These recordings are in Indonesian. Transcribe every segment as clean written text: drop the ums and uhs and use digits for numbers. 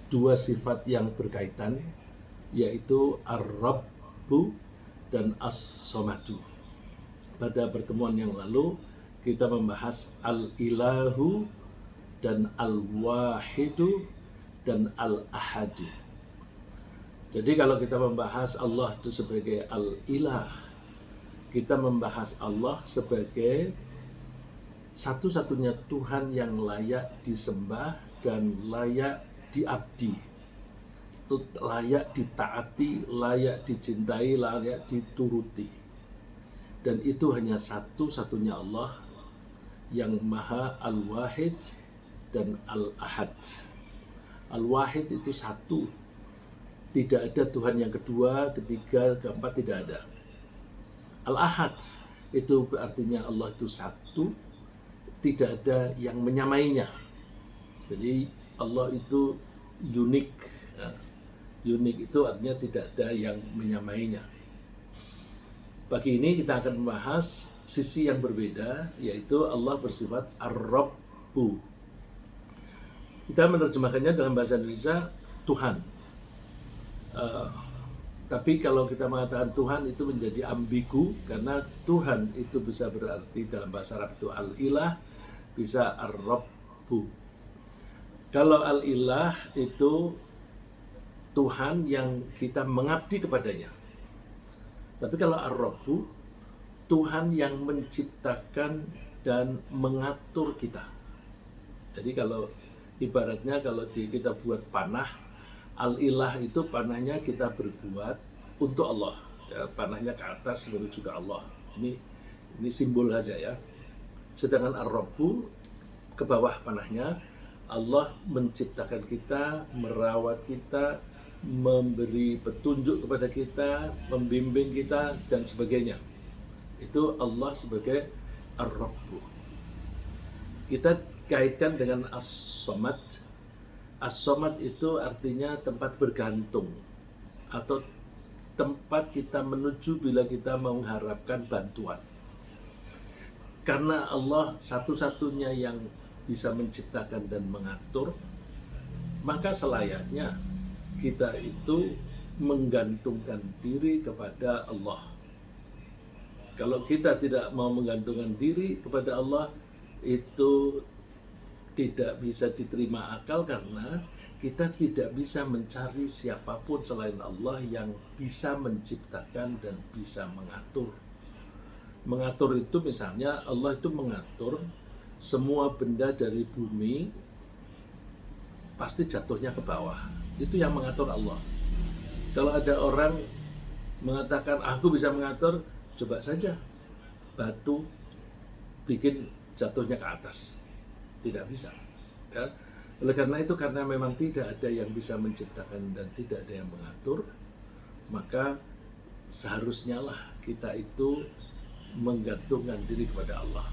dua sifat yang berkaitan, yaitu Ar-Rabbu dan As-Samadu. Pada pertemuan yang lalu kita membahas Al-Ilahu dan Al-Wahidu dan Al-Ahadu. Jadi kalau kita membahas Allah itu sebagai Al-Ilah, kita membahas Allah sebagai satu-satunya Tuhan yang layak disembah dan layak diabdi, layak ditaati, layak dicintai, layak dituruti. Dan itu hanya satu-satunya Allah yang Maha Al-Wahid dan Al-Ahad. Al-Wahid itu satu, tidak ada Tuhan yang kedua, ketiga, keempat, tidak ada. Al-Ahad itu artinya Allah itu satu, tidak ada yang menyamainya. Jadi Allah itu unik. Unik itu artinya tidak ada yang menyamainya. Pagi ini kita akan membahas sisi yang berbeda, yaitu Allah bersifat Ar-Rabbu. Kita menerjemahkannya dalam bahasa Indonesia Tuhan. Tapi kalau kita mengatakan Tuhan itu menjadi ambigu, karena Tuhan itu bisa berarti dalam bahasa Arab itu Al-Ilah, bisa Ar-Rabbu. Kalau Al-Ilah itu Tuhan yang kita mengabdi kepadanya. Tapi kalau Ar-Rabbu, Tuhan yang menciptakan dan mengatur kita. Jadi kalau ibaratnya kalau kita buat panah, Al-Ilah itu panahnya kita berbuat untuk Allah. Ya, panahnya ke atas menuju ke Allah. Ini simbol saja ya. Sedangkan Ar-Rabbu ke bawah panahnya, Allah menciptakan kita, merawat kita, memberi petunjuk kepada kita, membimbing kita, dan sebagainya. Itu Allah sebagai Ar-Rabbu. Kita kaitkan dengan As-Samad. As-Samad itu artinya tempat bergantung, atau tempat kita menuju bila kita mengharapkan bantuan. Karena Allah satu-satunya yang bisa menciptakan dan mengatur, maka selayaknya kita itu menggantungkan diri kepada Allah. Kalau kita tidak mau menggantungkan diri kepada Allah, itu tidak bisa diterima akal, karena kita tidak bisa mencari siapapun selain Allah yang bisa menciptakan dan bisa mengatur. Mengatur itu misalnya Allah itu mengatur semua benda dari bumi pasti jatuhnya ke bawah. Itu yang mengatur Allah. Kalau ada orang mengatakan aku bisa mengatur, coba saja batu bikin jatuhnya ke atas. Tidak bisa. Ya. Oleh karena itu, karena memang tidak ada yang bisa menciptakan dan tidak ada yang mengatur, maka seharusnya lah kita itu menggantungkan diri kepada Allah.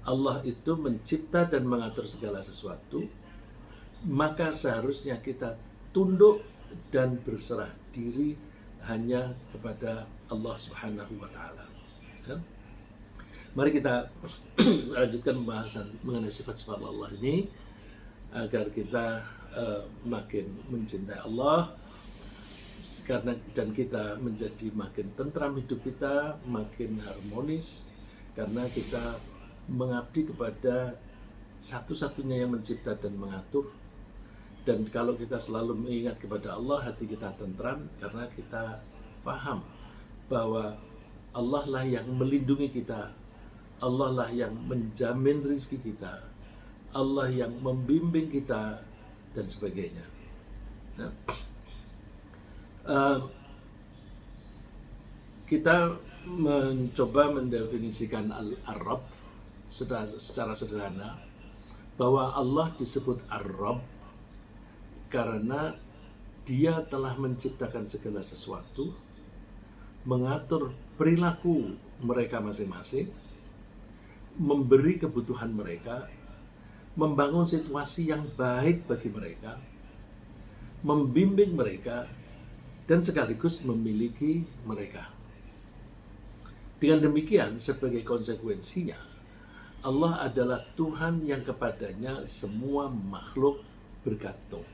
Allah itu mencipta dan mengatur segala sesuatu, maka seharusnya kita tunduk dan berserah diri hanya kepada Allah Subhanahu wa Ta'ala. Ya. Mari kita lanjutkan pembahasan mengenai sifat-sifat Allah ini agar kita makin mencintai Allah, dan kita menjadi makin tentram hidup kita, makin harmonis, karena kita mengabdi kepada satu-satunya yang mencipta dan mengatur. Dan kalau kita selalu mengingat kepada Allah, hati kita tentram karena kita faham bahwa Allah lah yang melindungi kita, Allah lah yang menjamin rezeki kita, Allah yang membimbing kita, dan sebagainya. Nah, kita mencoba mendefinisikan Ar-Rabb secara sederhana, bahwa Allah disebut Ar-Rabb karena Dia telah menciptakan segala sesuatu, mengatur perilaku mereka masing-masing, memberi kebutuhan mereka, membangun situasi yang baik bagi mereka, membimbing mereka, dan sekaligus memiliki mereka. Dengan demikian, sebagai konsekuensinya, Allah adalah Tuhan yang kepadanya semua makhluk bergantung.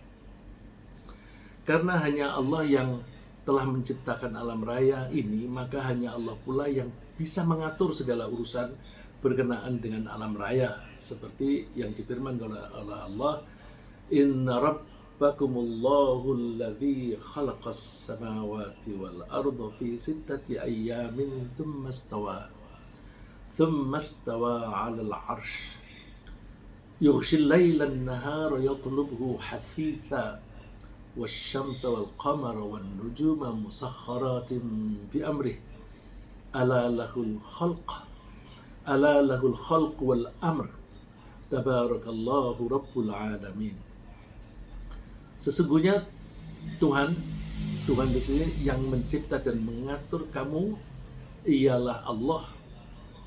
Karena hanya Allah yang telah menciptakan alam raya ini, maka hanya Allah pula yang bisa mengatur segala urusan berkenaan dengan alam raya. Seperti yang difirman oleh Allah, Inna rabbakumullahu alladhi khalaqas samawati wal arda fi sittati ayyamin thumma istawa 'alal 'arsy yughshil laila an-nahara yatlubhu hafitha والشمس والقمر والنجوم مسخرات بأمره ألا له الخلق والأمر تبارك الله رب العالمين. Sesungguhnya Tuhan di sini yang mencipta dan mengatur kamu ialah Allah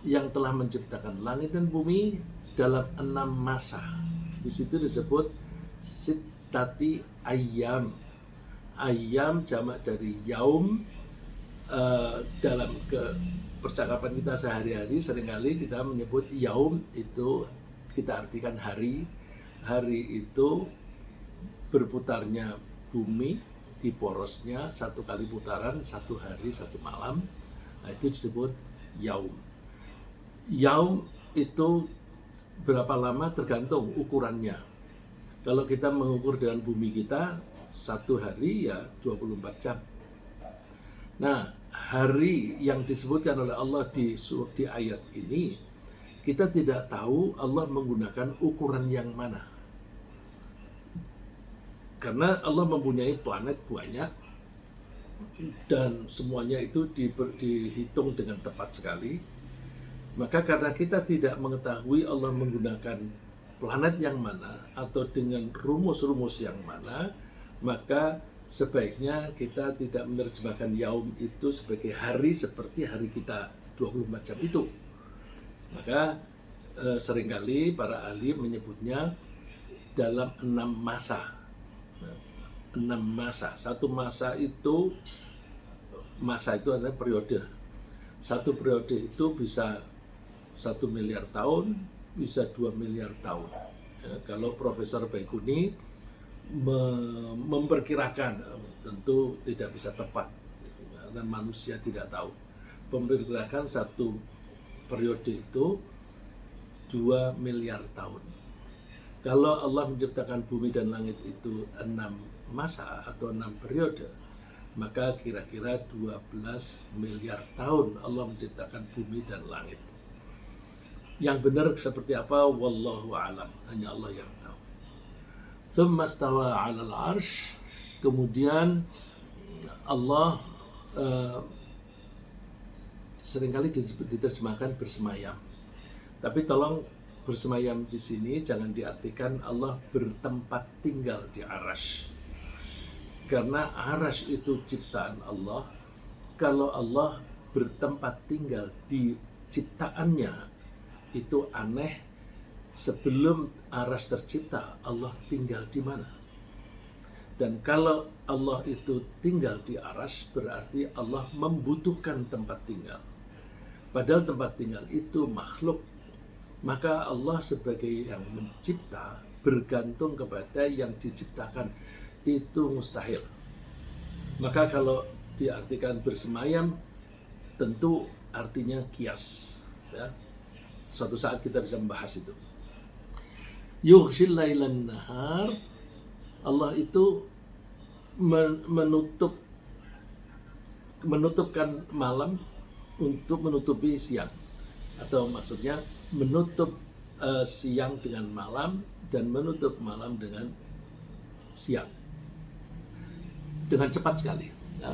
yang telah menciptakan langit dan bumi dalam 6 masa. Di situ disebut sittati ayyam. Ayyam jamak dari yaum. Dalam percakapan kita sehari-hari seringkali kita menyebut yaum itu kita artikan hari. Hari itu berputarnya bumi di porosnya 1 kali putaran, 1 hari 1 malam. Nah, itu disebut yaum. Yaum itu berapa lama tergantung ukurannya. Kalau kita mengukur dengan bumi kita, 1 hari ya 24 jam. Nah, hari yang disebutkan oleh Allah di ayat ini, kita tidak tahu Allah menggunakan ukuran yang mana. Karena Allah mempunyai planet banyak, dan semuanya itu dihitung dengan tepat sekali. Maka karena kita tidak mengetahui Allah menggunakan planet yang mana atau dengan rumus-rumus yang mana, maka sebaiknya kita tidak menerjemahkan yaum itu sebagai hari seperti hari kita 24 jam itu. Maka seringkali para ahli menyebutnya dalam 6 masa. 6 masa. 1 masa itu adalah periode. 1 periode itu bisa 1 miliar tahun, bisa 2 miliar tahun. Ya, kalau Profesor Baikuni memperkirakan, tentu tidak bisa tepat dan manusia tidak tahu. Memperkirakan 1 periode itu 2 miliar tahun. Kalau Allah menciptakan bumi dan langit itu 6 masa atau 6 periode, maka kira-kira 12 miliar tahun Allah menciptakan bumi dan langit. Yang benar seperti apa, wallahu a'lam, hanya Allah yang tahu. Thumma stawa 'alal 'arsy, kemudian Allah seringkali diterjemahkan bersemayam. Tapi tolong, bersemayam di sini jangan diartikan Allah bertempat tinggal di arasy. Karena arasy itu ciptaan Allah. Kalau Allah bertempat tinggal di ciptaannya, itu aneh. Sebelum arasy tercipta, Allah tinggal di mana? Dan kalau Allah itu tinggal di arasy, berarti Allah membutuhkan tempat tinggal. Padahal tempat tinggal itu makhluk. Maka Allah sebagai yang mencipta bergantung kepada yang diciptakan, itu mustahil. Maka kalau diartikan bersemayam, tentu artinya kias. Ya. Suatu saat kita bisa membahas itu. Yughshil lailan nahar, Allah itu menutupkan malam untuk menutupi siang, atau maksudnya menutup siang dengan malam dan menutup malam dengan siang dengan cepat sekali, ya.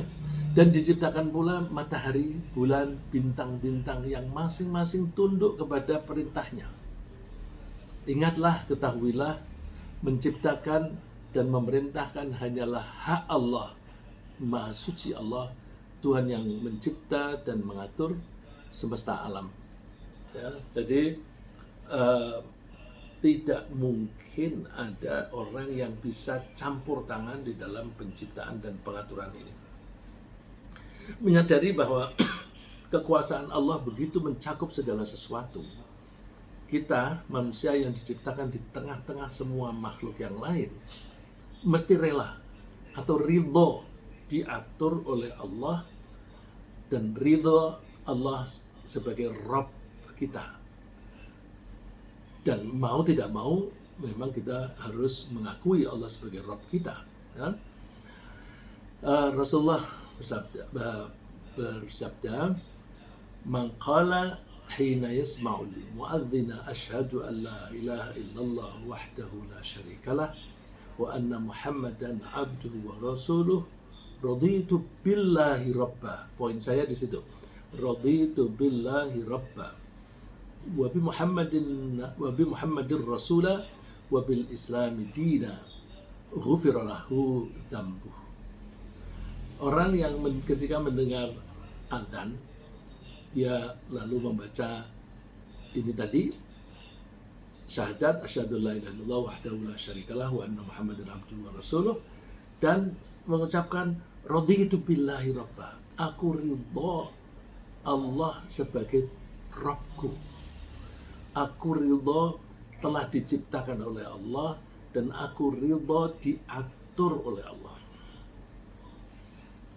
Dan diciptakan pula matahari, bulan, bintang-bintang yang masing-masing tunduk kepada perintahnya. Ingatlah, ketahuilah, menciptakan dan memerintahkan hanyalah hak Allah. Maha suci Allah, Tuhan yang mencipta dan mengatur semesta alam. Ya, jadi tidak mungkin ada orang yang bisa campur tangan di dalam penciptaan dan pengaturan ini. Menyadari bahwa kekuasaan Allah begitu mencakup segala sesuatu, kita manusia yang diciptakan di tengah-tengah semua makhluk yang lain mesti rela atau ridho diatur oleh Allah, dan ridho Allah sebagai Rabb kita. Dan mau tidak mau memang kita harus mengakui Allah sebagai Rabb kita, ya? Rasulullah bersabda, "Man qala hina yasma'ul mu'adzina asyhadu an la ilaha illallah wahdahu la syarikalah wa anna Muhammadan abduhu wa rasuluh, raditu billahi rabba." Poin saya di situ. Raditu billahi rabba wa bi Muhammadin rasula wa bil islami dina ghufira lahu dzambuh. Orang yang ketika mendengar adzan, dia lalu membaca ini tadi, syahadat asyhadu la ilaha illallah wahdahu la syarikalah wa anna Muhammadan abduhu wa rasuluh, dan mengucapkan raditu billahi rabba, aku ridho Allah sebagai Rabbku, aku ridho telah diciptakan oleh Allah, dan aku ridho diatur oleh Allah.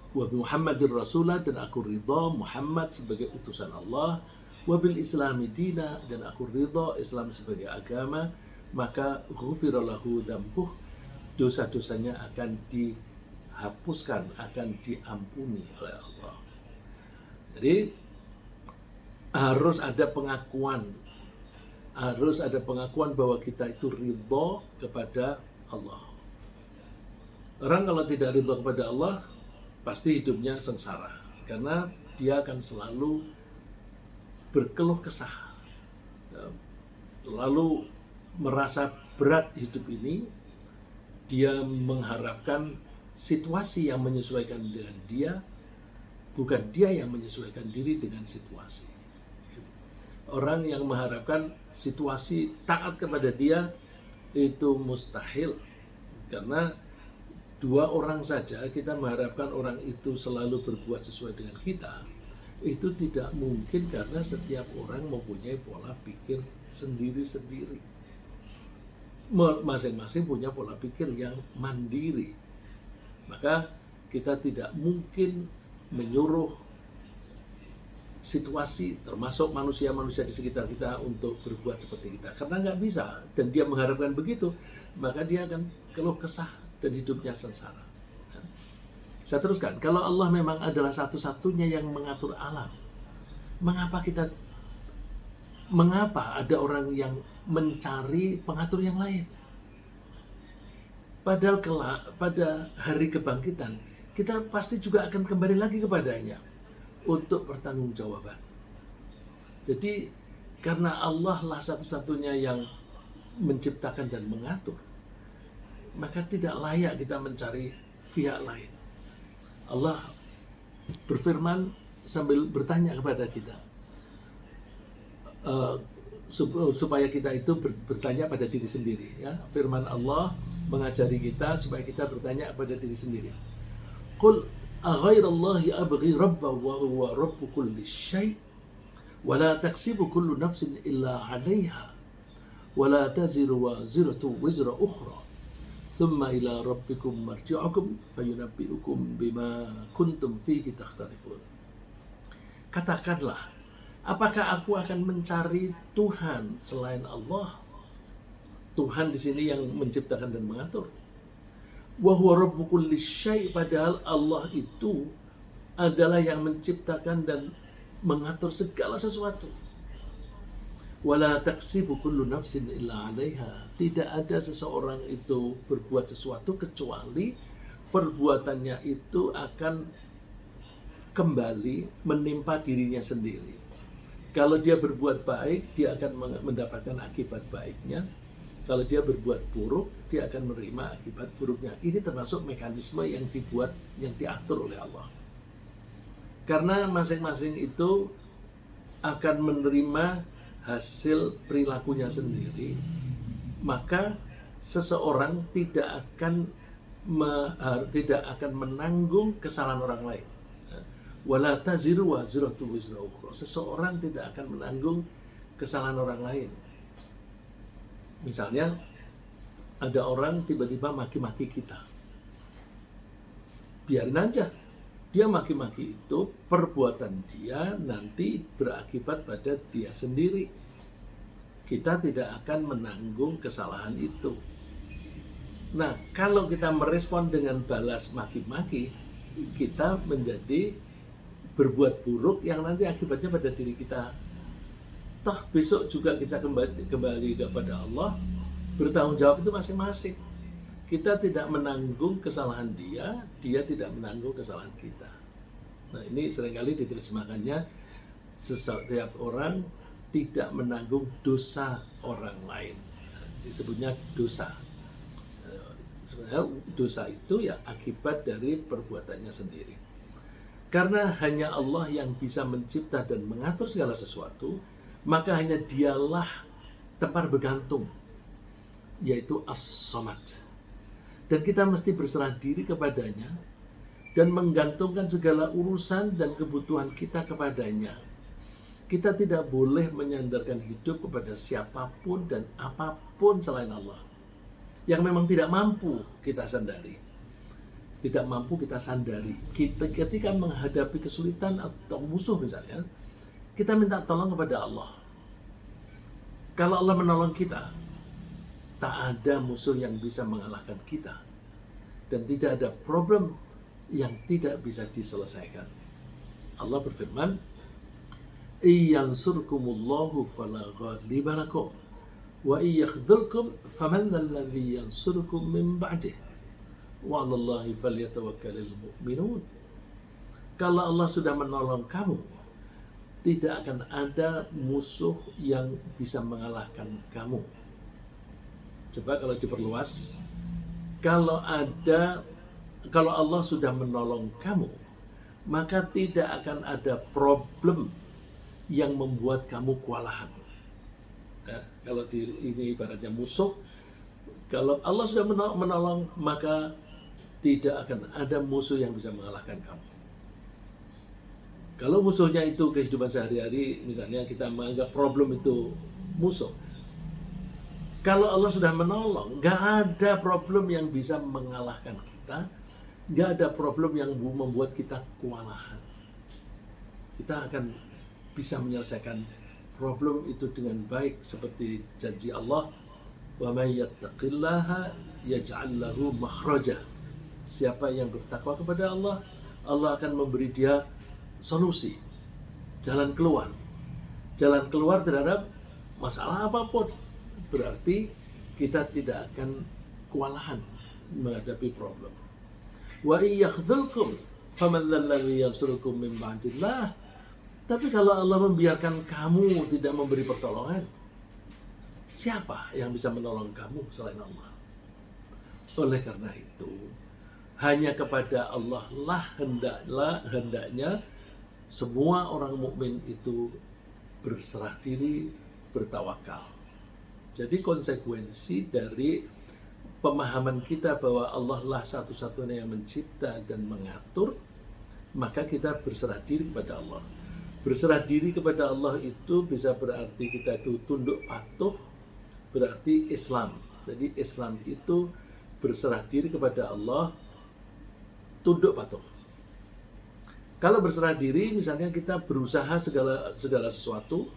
Wa bi Muhammadir rasulah, dan aku ridho Muhammad sebagai utusan Allah. Wa bil islami dina, dan aku ridho Islam sebagai agama. Maka ghufira lahu dzambuh, dosa-dosanya akan dihapuskan, akan diampuni oleh Allah. Jadi harus ada pengakuan bahwa kita itu ridho kepada Allah. Orang kalau tidak ridho kepada Allah, pasti hidupnya sengsara, karena dia akan selalu berkeluh kesah, selalu merasa berat hidup ini. Dia mengharapkan situasi yang menyesuaikan dengan dia, bukan dia yang menyesuaikan diri dengan situasi. Orang yang mengharapkan situasi taat kepada dia itu mustahil, karena dua orang saja kita mengharapkan orang itu selalu berbuat sesuai dengan kita, itu tidak mungkin, karena setiap orang mempunyai pola pikir sendiri-sendiri. Masing-masing punya pola pikir yang mandiri. Maka kita tidak mungkin menyuruh situasi, termasuk manusia-manusia di sekitar kita, untuk berbuat seperti kita, karena nggak bisa. Dan dia mengharapkan begitu, maka dia akan keluh kesah dan hidupnya sengsara. Saya teruskan, kalau Allah memang adalah satu-satunya yang mengatur alam, mengapa ada orang yang mencari pengatur yang lain? Padahal kelak pada hari kebangkitan kita pasti juga akan kembali lagi kepadanya untuk pertanggungjawaban. Jadi karena Allah lah satu-satunya yang menciptakan dan mengatur, maka tidak layak kita mencari pihak lain. Allah berfirman sambil bertanya kepada kita, supaya kita itu bertanya pada diri sendiri, ya. Firman Allah mengajari kita supaya kita bertanya pada diri sendiri. Qul aghairallahi abghi rabban wa huwa rabbu kulli syai' wa la taksibu kullu nafsin illa 'alaiha wa la taziru waziratu wizra ukhra thumma ila rabbikum marji'ukum fayunabbi'ukum bima kuntum fihi takhtalifun. Katakanlah, apakah aku akan mencari Tuhan selain Allah? Tuhan di sini yang menciptakan dan mengatur. Wa huwa rabbu kulli syai', padahal Allah itu adalah yang menciptakan dan mengatur segala sesuatu. Wala taksibu kullu nafsin illa 'alaiha. Tidak ada seseorang itu berbuat sesuatu kecuali perbuatannya itu akan kembali menimpa dirinya sendiri. Kalau dia berbuat baik, dia akan mendapatkan akibat baiknya. Kalau dia berbuat buruk, dia akan menerima akibat buruknya. Ini termasuk mekanisme yang dibuat, yang diatur oleh Allah. Karena masing-masing itu akan menerima hasil perilakunya sendiri, maka seseorang tidak akan menanggung kesalahan orang lain. Wala taziru waziratu wizra ukhra. Seseorang tidak akan menanggung kesalahan orang lain. Misalnya ada orang tiba-tiba maki-maki kita, biarin aja. Dia maki-maki itu, perbuatan dia nanti berakibat pada dia sendiri. Kita tidak akan menanggung kesalahan itu. Nah, kalau kita merespon dengan balas maki-maki, kita menjadi berbuat buruk yang nanti akibatnya pada diri kita. Toh besok juga kita kembali kepada Allah, bertanggung jawab itu masing-masing. Kita tidak menanggung kesalahan dia, dia tidak menanggung kesalahan kita. Nah, ini seringkali diterjemahkannya setiap orang tidak menanggung dosa orang lain. Disebutnya dosa. Sebenarnya dosa itu ya akibat dari perbuatannya sendiri. Karena hanya Allah yang bisa mencipta dan mengatur segala sesuatu, maka hanya dialah tempat bergantung, yaitu As-Samad. Dan kita mesti berserah diri kepadanya dan menggantungkan segala urusan dan kebutuhan kita kepadanya. Kita tidak boleh menyandarkan hidup kepada siapapun dan apapun selain Allah, yang memang tidak mampu kita sandari. Tidak mampu kita sandari. Ketika menghadapi kesulitan atau musuh misalnya, kita minta tolong kepada Allah. Kalau Allah menolong kita, tak ada musuh yang bisa mengalahkan kita. Dan tidak ada problem yang tidak bisa diselesaikan. Allah berfirman, "Iyansurkumullahu fala ghaliba lakum, wa iyakhdzulkum faman alladhi yansurukum min ba'dih, wa 'alallahi falyatawakkalul mu'minun." Kalau Allah sudah menolong kamu, tidak akan ada musuh yang bisa mengalahkan kamu. Coba kalau diperluas, kalau Allah sudah menolong kamu, maka tidak akan ada problem yang membuat kamu kewalahan. Ya, kalau ini ibaratnya musuh, kalau Allah sudah menolong, maka tidak akan ada musuh yang bisa mengalahkan kamu. Kalau musuhnya itu kehidupan sehari-hari, misalnya kita menganggap problem itu musuh. Kalau Allah sudah menolong, nggak ada problem yang bisa mengalahkan kita, nggak ada problem yang membuat kita kewalahan. Kita akan bisa menyelesaikan problem itu dengan baik seperti janji Allah, "Wa may yattaqillaha yaj'al lahu makhraja." Siapa yang bertakwa kepada Allah, Allah akan memberi dia solusi, jalan keluar terhadap masalah apapun. Berarti kita tidak akan kewalahan menghadapi problem. Wa iyakhdzulkum faman dzalladzi yansurukum min ba'dillah. Tapi kalau Allah membiarkan kamu tidak memberi pertolongan, siapa yang bisa menolong kamu selain Allah? Oleh karena itu, hanya kepada Allah lah hendaknya semua orang mukmin itu berserah diri, bertawakal. Jadi konsekuensi dari pemahaman kita bahwa Allah lah satu-satunya yang mencipta dan mengatur, maka kita berserah diri kepada Allah. Berserah diri kepada Allah itu bisa berarti kita itu tunduk patuh, berarti Islam. Jadi Islam itu berserah diri kepada Allah, tunduk patuh. Kalau berserah diri, misalnya kita berusaha segala sesuatu,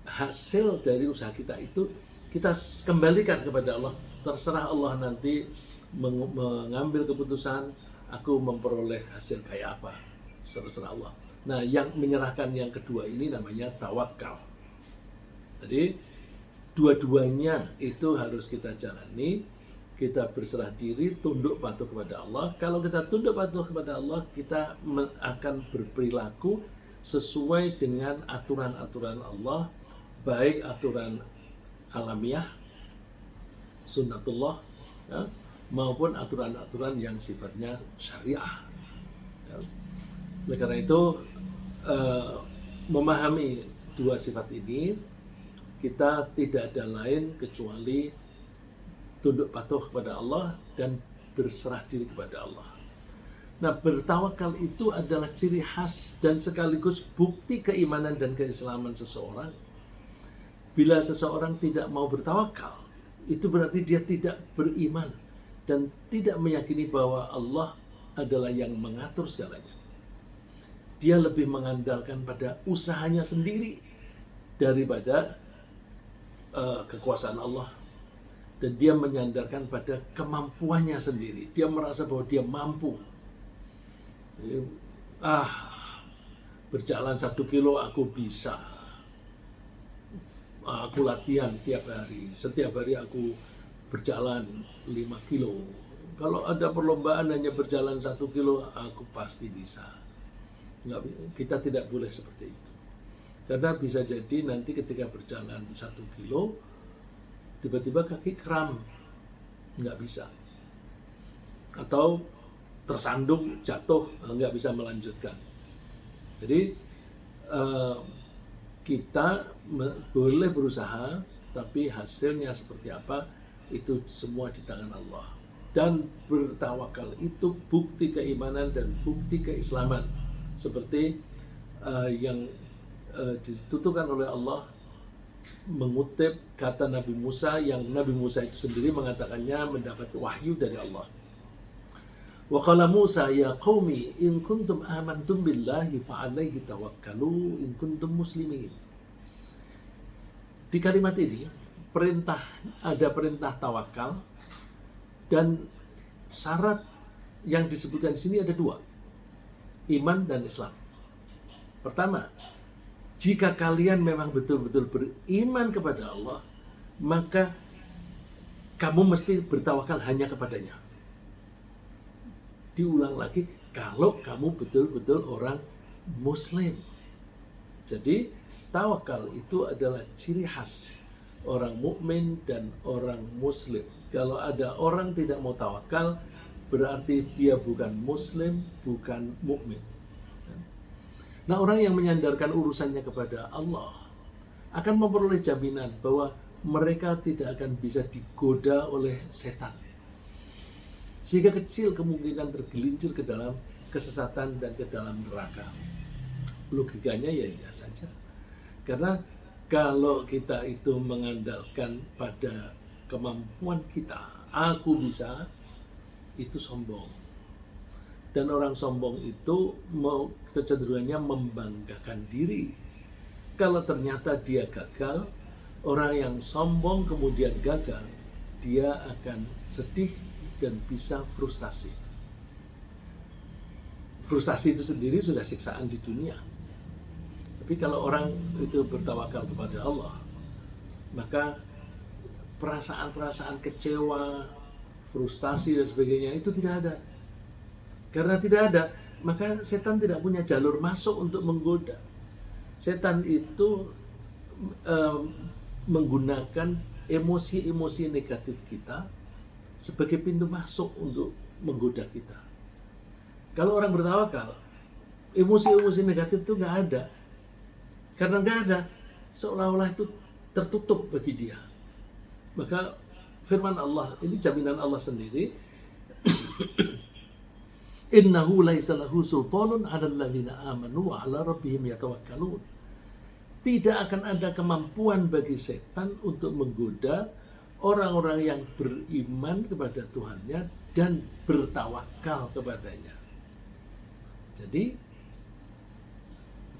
hasil dari usaha kita itu kita kembalikan kepada Allah. Terserah Allah nanti mengambil keputusan, aku memperoleh hasil kayak apa, terserah Allah. Nah, yang menyerahkan yang kedua ini namanya tawakal. Jadi dua-duanya itu harus kita jalani. Kita berserah diri, tunduk patuh kepada Allah. Kalau kita tunduk patuh kepada Allah, kita akan berperilaku sesuai dengan aturan-aturan Allah, baik aturan alamiah, sunnatullah, ya, maupun aturan-aturan yang sifatnya syariah. Ya. Oleh karena itu, memahami dua sifat ini, kita tidak ada lain kecuali tunduk patuh kepada Allah dan berserah diri kepada Allah. Nah, bertawakal itu adalah ciri khas dan sekaligus bukti keimanan dan keislaman seseorang. Bila seseorang tidak mau bertawakal, itu berarti dia tidak beriman dan tidak meyakini bahwa Allah adalah yang mengatur segalanya. Dia lebih mengandalkan pada usahanya sendiri daripada kekuasaan Allah. Dan dia menyandarkan pada kemampuannya sendiri. Dia merasa bahwa dia mampu. Berjalan 1 kilo aku bisa. Aku latihan tiap hari. Setiap hari aku berjalan 5 kilo. Kalau ada perlombaan hanya berjalan 1 kilo, aku pasti bisa. Kita tidak boleh seperti itu. Karena bisa jadi nanti ketika berjalan 1 kilo, tiba-tiba kaki kram, nggak bisa. Atau tersandung, jatuh, nggak bisa melanjutkan. Jadi kita boleh berusaha, tapi hasilnya seperti apa, itu semua di tangan Allah. Dan bertawakal itu bukti keimanan dan bukti keislaman. Seperti yang dituturkan oleh Allah, mengutip kata Nabi Musa, yang Nabi Musa itu sendiri mengatakannya mendapat wahyu dari Allah. Wa qala Musa ya qaumi in kuntum amantum billahi fa alaihi tawakkalu in kuntum muslimin. Di kalimat ini ada perintah tawakal, dan syarat yang disebutkan di sini ada 2, iman dan Islam. Pertama, jika kalian memang betul-betul beriman kepada Allah, maka kamu mesti bertawakal hanya kepadanya. Diulang lagi, kalau kamu betul-betul orang Muslim. Jadi tawakal itu adalah ciri khas orang mukmin dan orang Muslim. Kalau ada orang tidak mau tawakal, berarti dia bukan Muslim, bukan mukmin. Nah, orang yang menyandarkan urusannya kepada Allah akan memperoleh jaminan bahwa mereka tidak akan bisa digoda oleh setan. Sehingga kecil kemungkinan tergelincir ke dalam kesesatan dan ke dalam neraka. Logikanya ya saja. Karena kalau kita itu mengandalkan pada kemampuan kita, aku bisa, itu sombong. Dan orang sombong itu kecenderungannya membanggakan diri. Kalau ternyata dia gagal, orang yang sombong kemudian gagal, dia akan sedih dan bisa frustasi. Frustasi itu sendiri sudah siksaan di dunia. Tapi kalau orang itu bertawakal kepada Allah, maka perasaan-perasaan kecewa, frustasi dan sebagainya itu tidak ada. Karena tidak ada, maka setan tidak punya jalur masuk untuk menggoda. Setan itu menggunakan emosi-emosi negatif kita sebagai pintu masuk untuk menggoda kita. Kalau orang bertawakal, emosi-emosi negatif itu nggak ada. Karena nggak ada, seolah-olah itu tertutup bagi dia. Maka firman Allah, ini jaminan Allah sendiri, innahu laisa lahu sultanun 'alal ladzina amanu wa 'ala rabbihim yatawakkalun. Tidak akan ada kemampuan bagi setan untuk menggoda orang-orang yang beriman kepada Tuhannya dan bertawakal kepadanya. Jadi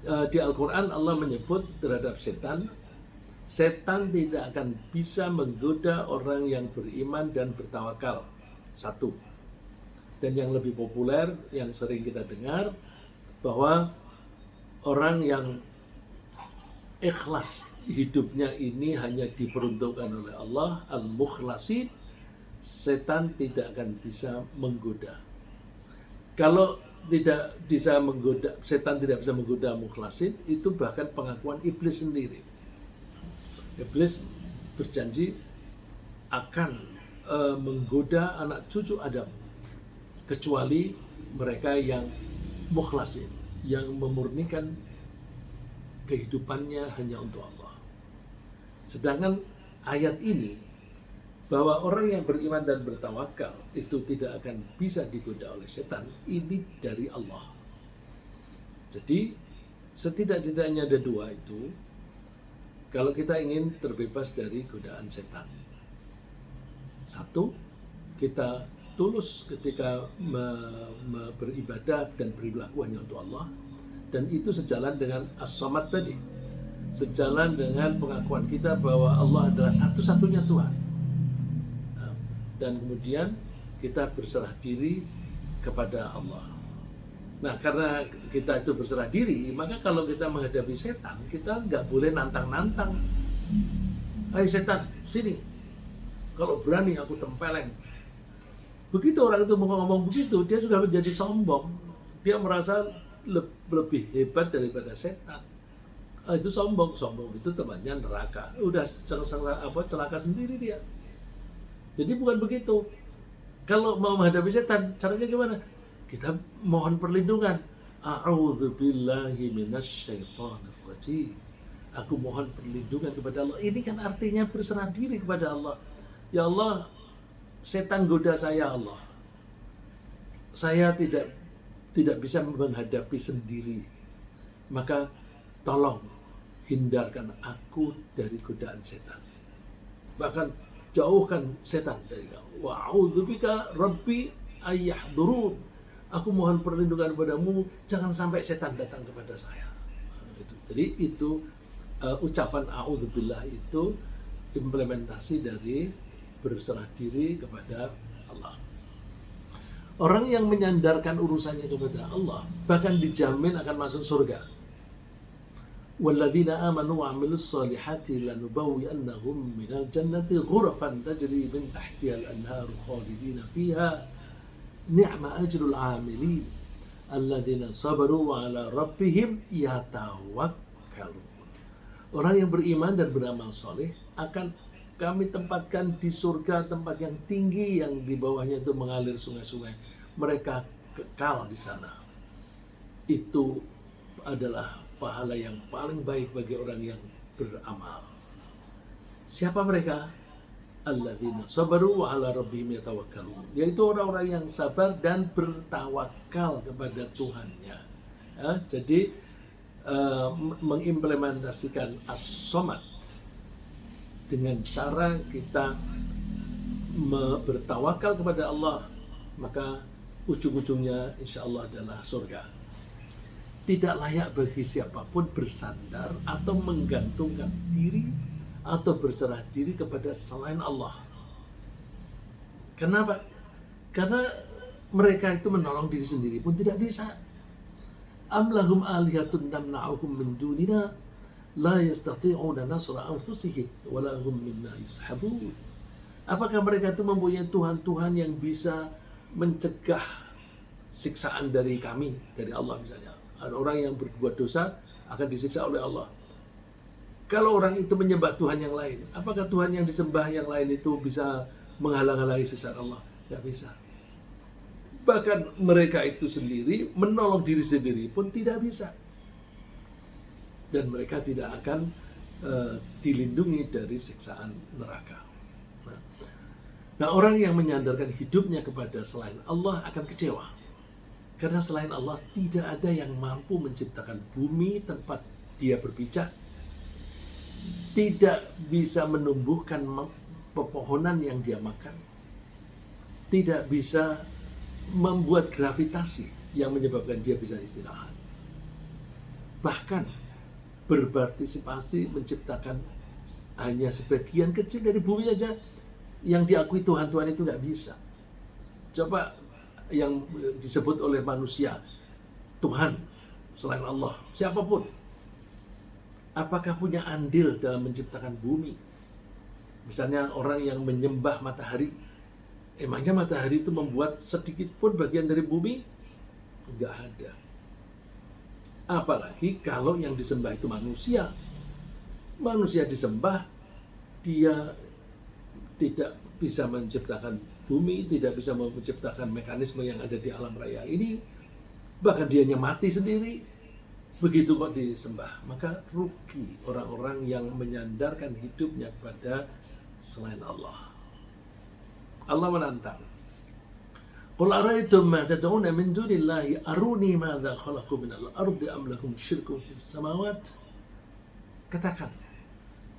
di Al-Quran Allah menyebut terhadap setan, setan tidak akan bisa menggoda orang yang beriman dan bertawakal. 1. Dan yang lebih populer, yang sering kita dengar, bahwa orang yang ikhlas hidupnya ini hanya diperuntukkan oleh Allah, al-mukhlasin, setan tidak akan bisa menggoda. Kalau tidak bisa menggoda, setan tidak bisa menggoda mukhlasin, itu bahkan pengakuan iblis sendiri. Iblis berjanji akan menggoda anak cucu Adam, kecuali mereka yang mukhlasin, yang memurnikan kehidupannya hanya untuk Allah. Sedangkan ayat ini, bahwa orang yang beriman dan bertawakal itu tidak akan bisa digoda oleh setan, ini dari Allah. Jadi setidak-tidaknya ada 2 itu. kalau kita ingin terbebas dari godaan setan. Satu, kita tulus ketika beribadah dan berlaku hanya untuk Allah, dan itu sejalan dengan as-samad tadi, sejalan dengan pengakuan kita bahwa Allah adalah satu-satunya Tuhan. Dan kemudian kita berserah diri kepada Allah. Nah, karena kita itu berserah diri, maka kalau kita menghadapi setan, kita nggak boleh nantang-nantang. Hai setan, sini. Kalau berani aku tempeleng. Begitu orang itu mau ngomong begitu, dia sudah menjadi sombong. Dia merasa lebih hebat daripada setan. Itu sombong. Sombong itu temannya neraka. Udah celaka sendiri dia. Jadi bukan begitu. Kalau mau menghadapi setan, caranya gimana? Kita mohon perlindungan. A'udzubillahi minasyaitonir rajim. Aku mohon perlindungan kepada Allah. Ini kan artinya berserah diri kepada Allah. Ya Allah, setan goda saya, Allah. Saya tidak bisa menghadapi sendiri. Maka tolong hindarkan aku dari godaan setan. Bahkan jauhkan setan dari kamu. Wa'udzubika rabbi ayyahdurun. Aku mohon perlindungan padamu, jangan sampai setan datang kepada saya. Jadi itu ucapan a'udzubillah itu implementasi dari berserah diri kepada Allah. Orang yang menyandarkan urusannya kepada Allah bahkan dijamin akan masuk surga. Walladzina amanu wa 'amilus solihati lanubawwi'annahum minal jannati ghurafan tajri min tahtihal anharu khalidina fiha ni'ma ajrul 'amilin alladzina sabaru wa 'ala rabbihim yatawakkalun. Orang yang beriman dan beramal soleh akan kami tempatkan di surga, tempat yang tinggi yang di bawahnya itu mengalir sungai-sungai. Mereka kekal di sana. Itu adalah pahala yang paling baik bagi orang yang beramal. Siapa mereka? Alladzina sabaru wa 'ala rabbihim yatawakkalun. Yaitu orang-orang yang sabar dan bertawakal kepada Tuhannya. Jadi mengimplementasikan as-samad dengan cara kita bertawakal kepada Allah, maka ujung-ujungnya insya Allah adalah surga. Tidak layak bagi siapapun bersandar atau menggantungkan diri atau berserah diri kepada selain Allah. Kenapa? Karena mereka itu menolong diri sendiri pun tidak bisa. Am lahum alihatun tamna'uhum min dunina la yastati'una nasra anfusihim wa lahum minna yushabun. Apakah mereka itu mempunyai Tuhan-Tuhan yang bisa mencegah siksaan dari kami, dari Allah misalnya? Ada orang yang berbuat dosa akan disiksa oleh Allah. Kalau orang itu menyembah Tuhan yang lain, apakah Tuhan yang disembah yang lain itu bisa menghalang-halangi siksaan Allah? Tidak bisa. Bahkan mereka itu sendiri menolong diri sendiri pun tidak bisa. Dan mereka tidak akan dilindungi dari siksaan neraka. Nah, orang yang menyandarkan hidupnya kepada selain Allah akan kecewa. Karena selain Allah tidak ada yang mampu menciptakan bumi tempat dia berpijak, tidak bisa menumbuhkan pepohonan yang dia makan, tidak bisa membuat gravitasi yang menyebabkan dia bisa istirahat. Bahkan berpartisipasi menciptakan hanya sebagian kecil dari bumi saja yang diakui Tuhan-Tuhan itu nggak bisa. Coba yang disebut oleh manusia Tuhan selain Allah, siapapun, apakah punya andil dalam menciptakan bumi? Misalnya orang yang menyembah matahari, emangnya matahari itu membuat sedikit pun bagian dari bumi? Enggak ada. Apalagi kalau yang disembah itu manusia. Manusia disembah, dia tidak bisa menciptakan bumi, tidak bisa menciptakan mekanisme yang ada di alam raya ini. Bahkan dianya mati sendiri. Begitu kok disembah. Maka rugi orang-orang yang menyandarkan hidupnya pada selain Allah. Allah menantang. Qul ara'aytum ma tad'una min dunillahi aruni madza khalaqu minal ardi am lahum syirkun fis samawat. Katakan,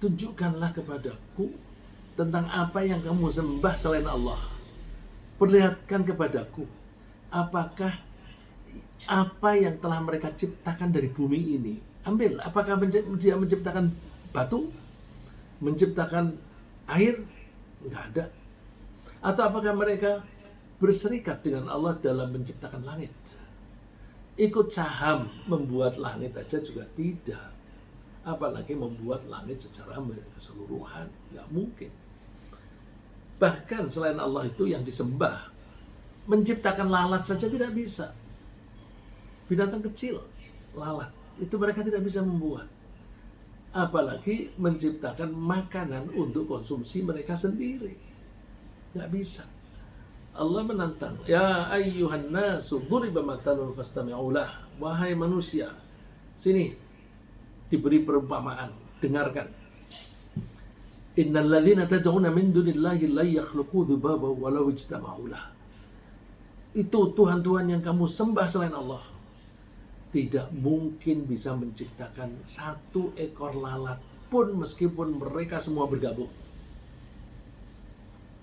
tunjukkanlah kepadaku tentang apa yang kamu sembah selain Allah. Perlihatkan kepadaku apakah apa yang telah mereka ciptakan dari bumi ini. Ambil, apakah dia menciptakan batu? Menciptakan air? Enggak ada. Atau apakah mereka berserikat dengan Allah dalam menciptakan langit? Ikut saham membuat langit aja juga tidak. Apalagi membuat langit secara keseluruhan. Enggak mungkin. Bahkan selain Allah itu yang disembah, menciptakan lalat saja tidak bisa. Binatang kecil, lalat, itu mereka tidak bisa membuat. Apalagi menciptakan makanan untuk konsumsi mereka sendiri. Nggak bisa. Allah menantang, ya ayyuhan nasu duriba mathalun fastami'u lah. Wahai manusia, sini diberi perumpamaan, dengarkan. Innal ladzina tad'una min dunillahi la yakhluqu dzubaba walau ijtama'u lah. Itu Tuhan-Tuhan yang kamu sembah selain Allah tidak mungkin bisa menciptakan satu ekor lalat pun meskipun mereka semua bergabung.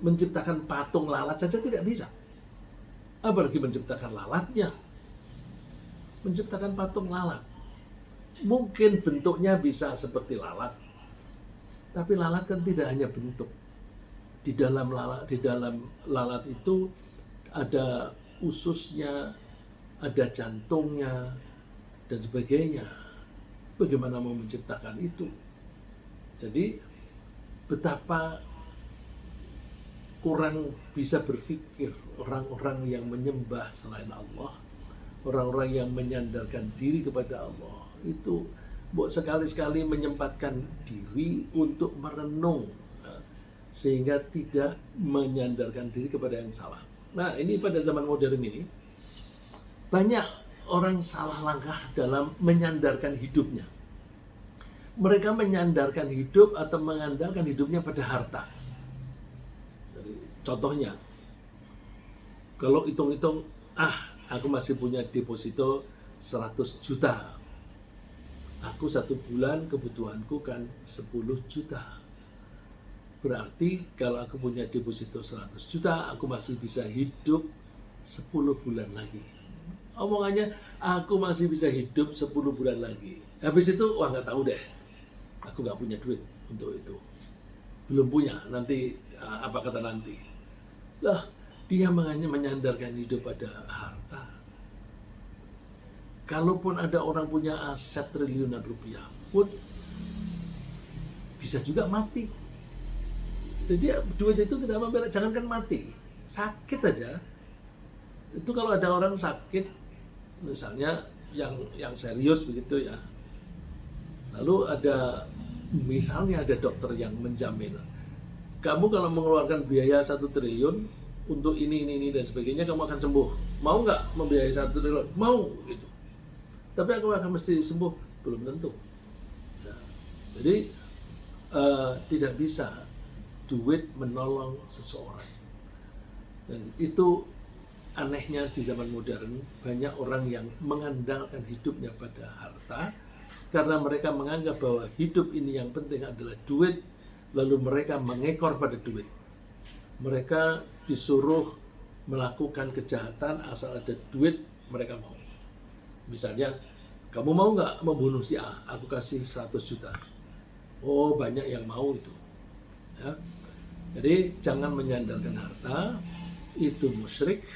Menciptakan patung lalat saja tidak bisa. Apalagi menciptakan lalatnya. Menciptakan patung lalat. Mungkin bentuknya bisa seperti lalat. Tapi lalat kan tidak hanya bentuk. Di dalam lalat itu ada ususnya, ada jantungnya, dan sebagainya. Bagaimana mau menciptakan itu? Jadi betapa kurang bisa berpikir orang-orang yang menyembah selain Allah, orang-orang yang menyandarkan diri kepada Allah. Itu sekali-sekali menyempatkan diri untuk merenung sehingga tidak menyandarkan diri kepada yang salah. Nah, ini pada zaman modern ini banyak orang salah langkah dalam menyandarkan hidupnya. Mereka menyandarkan hidup atau mengandalkan hidupnya pada harta. Jadi, contohnya, kalau hitung-hitung, aku masih punya deposito 100 juta. Aku 1 bulan kebutuhanku kan 10 juta. Berarti kalau aku punya deposito 100 juta, aku masih bisa hidup 10 bulan lagi. Omongannya, aku masih bisa hidup 10 bulan lagi. Habis itu, nggak tahu deh. Aku nggak punya duit untuk itu. Belum punya, nanti apa kata nanti. Lah, dia hanya menyandarkan hidup pada harta. Kalaupun ada orang punya aset triliunan rupiah pun bisa juga mati. Jadi duit itu tidak membela, jangankan mati, sakit aja. Itu kalau ada orang sakit, misalnya yang serius begitu ya. Lalu misalnya ada dokter yang menjamin, kamu kalau mengeluarkan biaya 1 triliun untuk ini dan sebagainya, kamu akan sembuh. Mau nggak membiayai 1 triliun? Mau gitu. Tapi aku akan mesti sembuh, belum tentu. Ya. Jadi tidak bisa duit menolong seseorang. Dan itu anehnya di zaman modern, banyak orang yang mengandalkan hidupnya pada harta karena mereka menganggap bahwa hidup ini yang penting adalah duit, lalu mereka mengekor pada duit. Mereka disuruh melakukan kejahatan asal ada duit, mereka mau. Misalnya, kamu mau nggak membunuh si A? Aku kasih 100 juta. Oh, banyak yang mau itu. Ya. Jadi, jangan menyandarkan harta, itu musyrik,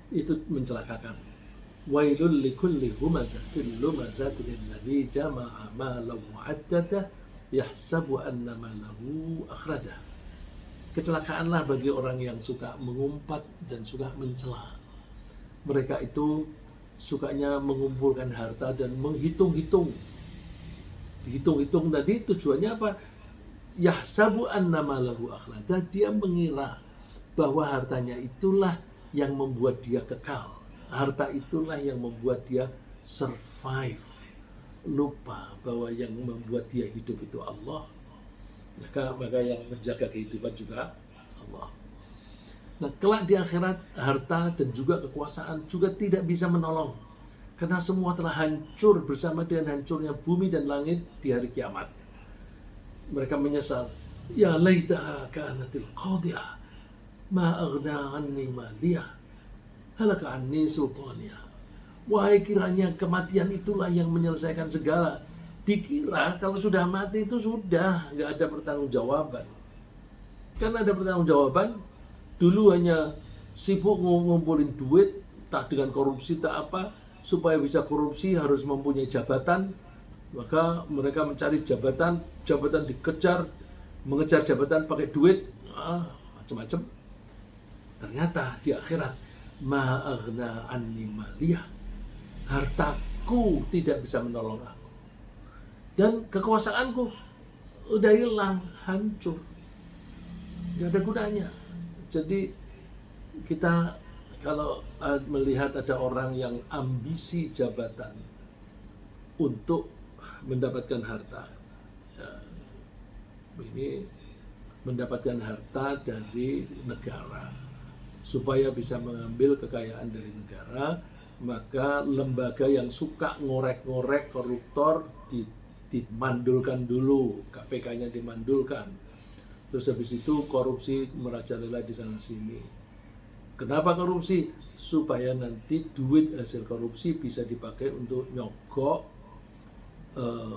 itu mencelakakan. Wailul likulli humazatin lumazatin alladzi jama'a malahu 'addadah yahsabu anna malahu akhradah. Kecelakaanlah bagi orang yang suka mengumpat dan suka mencela. Mereka itu sukanya mengumpulkan harta dan menghitung-hitung. Dihitung-hitung tadi tujuannya apa? Yahsabu anna malahu akhradah. Dia mengira bahwa hartanya itulah yang membuat dia kekal. Harta itulah yang membuat dia survive. Lupa bahwa yang membuat dia hidup itu Allah. Maka yang menjaga kehidupan juga Allah. Nah, kelak di akhirat, harta dan juga kekuasaan juga tidak bisa menolong. Karena semua telah hancur bersama dengan hancurnya bumi dan langit di hari kiamat. mereka menyesal. Ya laitaha kanatil qadiyah ma aghna anni maliyah halaka anni sultaniyah. Wahai kiranya kematian itulah yang menyelesaikan segala. Dikira kalau sudah mati itu sudah nggak ada pertanggungjawaban. Karena ada pertanggungjawaban, dulu hanya sibuk ngumpulin duit, tak dengan korupsi tak apa, supaya bisa korupsi harus mempunyai jabatan, maka mereka mencari jabatan, jabatan dikejar, mengejar jabatan pakai duit, macam-macam. Ternyata di akhirat, ma aghna anni maliyah, hartaku tidak bisa menolong aku, dan kekuasaanku udah hilang, hancur, nggak ada gunanya. Jadi kita kalau melihat ada orang yang ambisi jabatan untuk mendapatkan harta, ya, ini mendapatkan harta dari negara supaya bisa mengambil kekayaan dari negara, maka lembaga yang suka ngorek-ngorek koruptor dimandulkan dulu, KPK-nya dimandulkan. Terus habis itu korupsi merajalela di sana sini. Kenapa korupsi? Supaya nanti duit hasil korupsi bisa dipakai untuk nyogok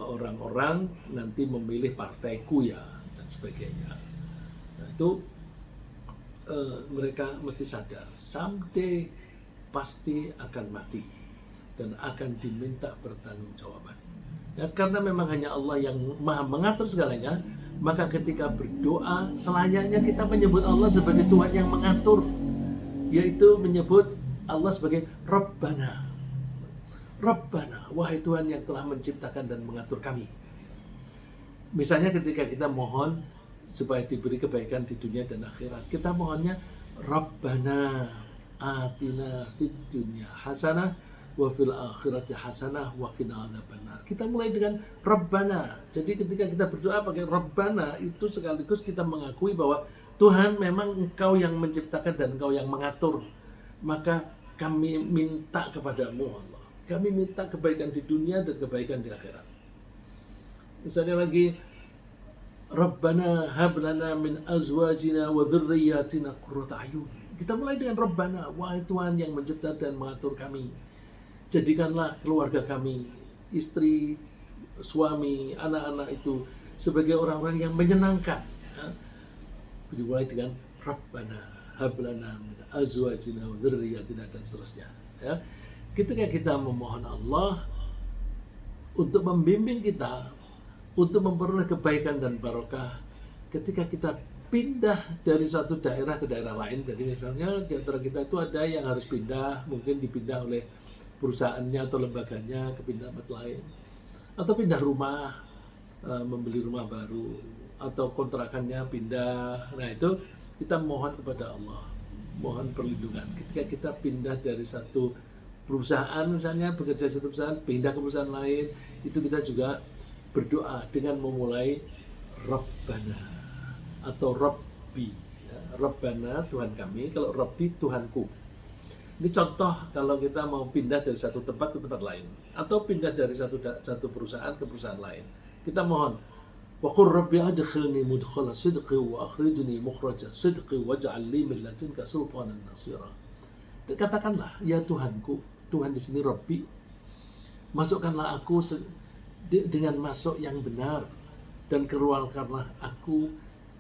orang-orang nanti memilih partaiku ya, dan sebagainya. Nah itu mereka mesti sadar, someday pasti akan mati dan akan diminta pertanggungjawaban. Ya, karena memang hanya Allah yang maha mengatur segalanya, maka ketika berdoa selayaknya kita menyebut Allah sebagai Tuhan yang mengatur, yaitu menyebut Allah sebagai Rabbana. Rabbana, wahai Tuhan yang telah menciptakan dan mengatur kami. Misalnya ketika kita mohon supaya diberi kebaikan di dunia dan akhirat, kita mohonnya Rabbana atina fid dunya hasanah wa fil akhirati hasanah wa qina adzabannar. Kita mulai dengan Rabbana. Jadi ketika kita berdoa pakai Rabbana, itu sekaligus kita mengakui bahwa Tuhan memang Engkau yang menciptakan dan Engkau yang mengatur. Maka kami minta kepadamu Allah. Kami minta kebaikan di dunia dan kebaikan di akhirat. Misalnya lagi, Rabbana hablana min azwajina wa dhurriyyatina qurrata a'yun. Kita mulai dengan Rabbana, wahai Tuhan yang mencipta dan mengatur kami, jadikanlah keluarga kami, istri, suami, anak-anak itu sebagai orang-orang yang menyenangkan. Dimulai dengan Rabbana hablana min azwajina wa dhurriyyatina dan seterusnya. Ya. Ketika kita memohon Allah untuk membimbing kita, untuk memperoleh kebaikan dan barokah, ketika kita pindah dari satu daerah ke daerah lain. Jadi misalnya di antara kita itu ada yang harus pindah, mungkin dipindah oleh perusahaannya atau lembaganya ke pindah tempat lain, atau pindah rumah, membeli rumah baru, atau kontrakannya pindah. Nah itu kita mohon kepada Allah, mohon perlindungan. Ketika kita pindah dari satu perusahaan, misalnya bekerja di satu perusahaan, pindah ke perusahaan lain, itu kita juga berdoa dengan memulai Rabbana atau Rabbi. Ya, Rabbana Tuhan kami, kalau Rabbi Tuhanku. Ini contoh kalau kita mau pindah dari satu tempat ke tempat lain, atau pindah dari satu perusahaan ke perusahaan lain. Kita mohon, wa qur rabbi adkhilni mudkhala sidqi wa akhrijni mukhraja sidqi waj'al li min ladunka sultanan nasira. Katakanlah, ya Tuhanku, Tuhan di sini Rabbi, masukkanlah aku dengan masuk yang benar, dan keluarkanlah aku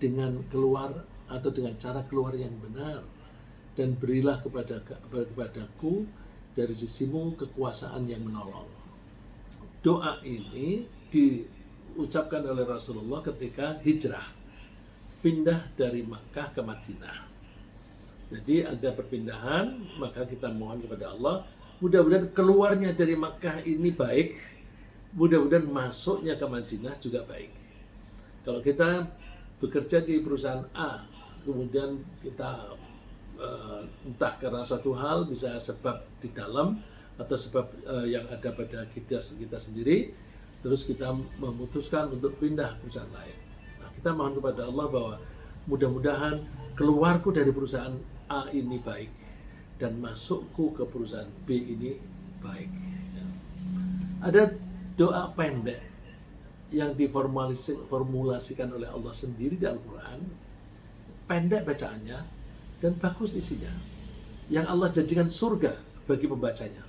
dengan keluar atau dengan cara keluar yang benar, dan berilah kepadaku dari sisimu kekuasaan yang menolong. Doa ini diucapkan oleh Rasulullah ketika hijrah, pindah dari Makkah ke Madinah. Jadi ada perpindahan, maka kita mohon kepada Allah, mudah-mudahan keluarnya dari Makkah ini baik, mudah-mudahan masuknya ke Madinah juga baik. Kalau kita bekerja di perusahaan A, kemudian kita entah karena suatu hal, bisa sebab di dalam atau sebab yang ada pada kita sendiri, terus kita memutuskan untuk pindah perusahaan lain. Nah, kita mohon kepada Allah bahwa mudah-mudahan keluarku dari perusahaan A ini baik dan masukku ke perusahaan B ini baik. Ya. Ada doa pendek yang diformulasikan oleh Allah sendiri di Al-Quran, pendek bacaannya dan bagus isinya, yang Allah janjikan surga bagi pembacanya.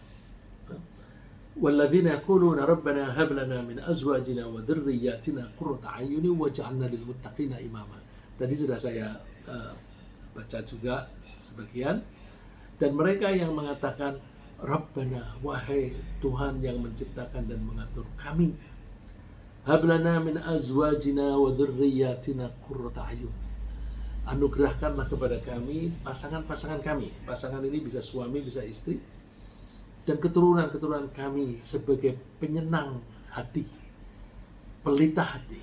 Walladzina yaquluna rabbana hab lana min azwajina wa dzurriyyatina qurrata a'yunin waj'alna lil muttaqina imama. Tadi sudah saya baca juga sebagian. Dan mereka yang mengatakan Rabbana, wahai Tuhan yang menciptakan dan mengatur kami, hab lana min azwajina wa dzurriyyatina qurrata a'yun. Anugerahkanlah kepada kami pasangan-pasangan kami. Pasangan ini bisa suami, bisa istri, dan keturunan-keturunan kami sebagai penyenang hati, pelita hati.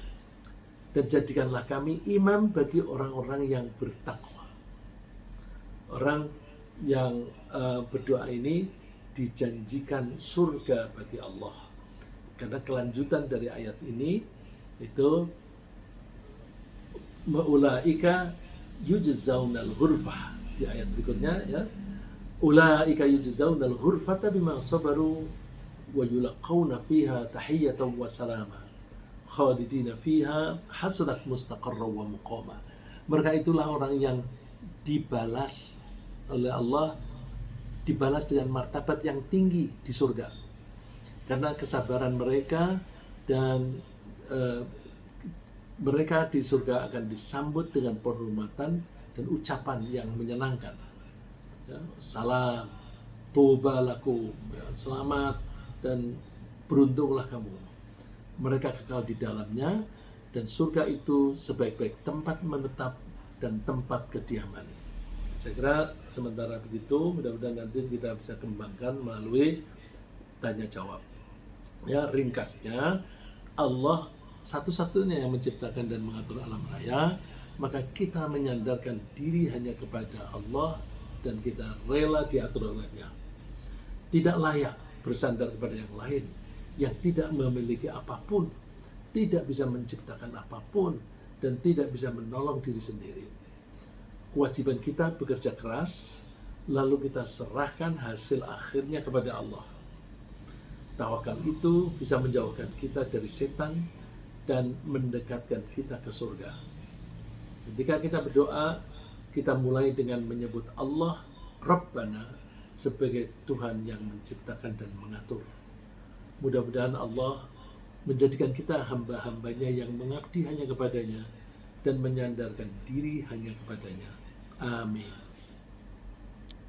Dan jadikanlah kami imam bagi orang-orang yang bertakwa. Orang yang berdoa ini dijanjikan surga bagi Allah. Karena kelanjutan dari ayat ini itu ulaika yujzaunal ghurfah, di ayat berikutnya ya. Ulaika yujzaunal ghurfata bima sabaru wa yulaqawna fiha tahiyyatan wa salama khalidina fiha hasunat mustaqarra wa muqama. Mereka itulah orang yang dibalas oleh Allah, dibalas dengan martabat yang tinggi di surga karena kesabaran mereka, dan mereka di surga akan disambut dengan penghormatan dan ucapan yang menyenangkan. Ya, salam, toba lakum, ya, selamat dan beruntunglah kamu. Mereka kekal di dalamnya, dan surga itu sebaik-baik tempat menetap dan tempat kediaman. Saya kira sementara begitu, mudah-mudahan nanti kita bisa kembangkan melalui tanya jawab. Ya, ringkasnya, Allah satu-satunya yang menciptakan dan mengatur alam raya, maka kita menyandarkan diri hanya kepada Allah dan kita rela diatur olehnya. Tidak layak bersandar kepada yang lain yang tidak memiliki apapun, tidak bisa menciptakan apapun, dan tidak bisa menolong diri sendiri. Kewajiban kita bekerja keras, lalu kita serahkan hasil akhirnya kepada Allah. Tawakal itu bisa menjauhkan kita dari setan dan mendekatkan kita ke surga. Ketika kita berdoa, kita mulai dengan menyebut Allah Rabbana sebagai Tuhan yang menciptakan dan mengatur. Mudah-mudahan Allah menjadikan kita hamba-hambanya yang mengabdi hanya kepadanya dan menyandarkan diri hanya kepadanya. Amin.